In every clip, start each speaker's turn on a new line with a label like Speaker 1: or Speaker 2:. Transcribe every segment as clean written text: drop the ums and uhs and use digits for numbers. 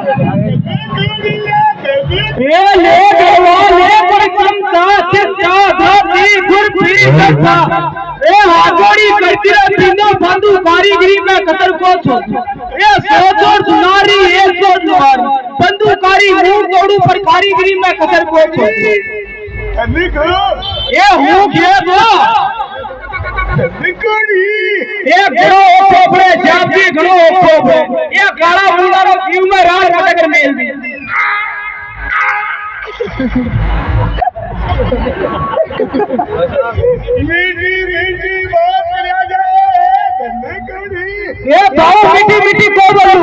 Speaker 1: ए ले गवा ले पर चमचा चिंता धोती खुरपी कथा ए हाथोड़ी करती रे तीनों बंधु कारीगरी में कतर को छो ए सोचोर सुनारी ए सोच सुनारी बंधुकारी मुंह तोड़ू पर कारीगरी में कतर को छो ए हूं के दो निकड़ी ए घड़ो पोपड़े जाती घड़ो पोपड़े ए काला मुंडारो क्यों में रात रटकर मेल मीठी मीठी बात करया जाए निकड़ी ए बाओ मीठी मीठी को बोलू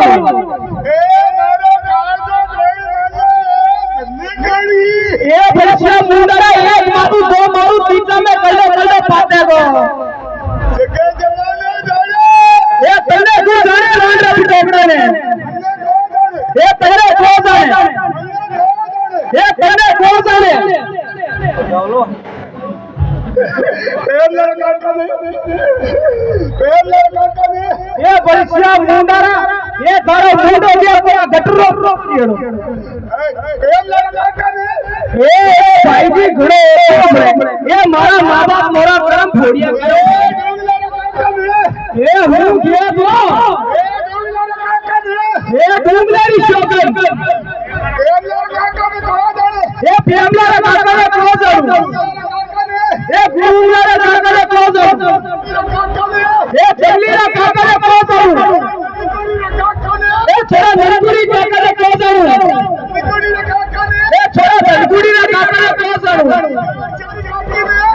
Speaker 1: ए मारो गाल जो कोई वाले निकड़ी ए बच्चा मुंडारा एक मारू दो मारू तीसरा में कल्ले कल्ले पाते गो जगे जमाने जाने ए पहले तू जाने रांड रवि टोकड़े ने ए पहले को जाने ए पहले को जाने चलो पहले काका ने ए बच्चा मुंडारा ए तारो मुंडो के पूरा गटरो केड़ो पहले काका ने ए भाई जी घड़ो ए मारा मां बाप मोरा करम फोड़िया ए हूं के दो ए डूंगलारी शोकर ए पेमला काका ने को जाऊ ए डूंगलारा काका ने को जाऊ ए पेमला काका ने को जाऊ ए छोरा धनगुड़ी काका ने को जाऊ ए छोरा धनगुड़ी काका ने को जाऊ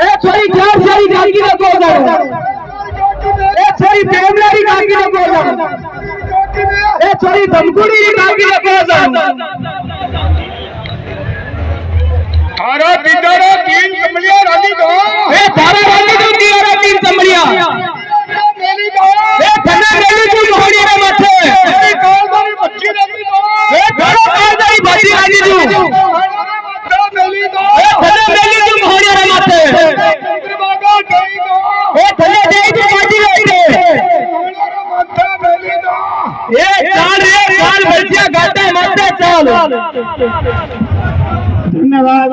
Speaker 1: ए छोरी ग्यार सारी काकी ने को जाऊ ए छोरी पेमलारी काकी ने को जाऊ ए छोरी धनगुड़ी काकी ने को जाऊ थारा बिचारा तीन कमलिया रानी दो ए थारा रानी दो तीन कमलिया मेरी दो ए थना मेरी तू मोहनी रे माथे मेरी काल वाली बच्ची रानी दो ए थारा काल वाली बच्ची रानी दो मेरी दो ए थना मेरी तू मोहनी रे माथे बाबा देई दो ए थना देई तू बाजी रही रे माथा मेरी दो ए चाल रे चाल बच्चिया गाता माथे चाल धन्यवाद।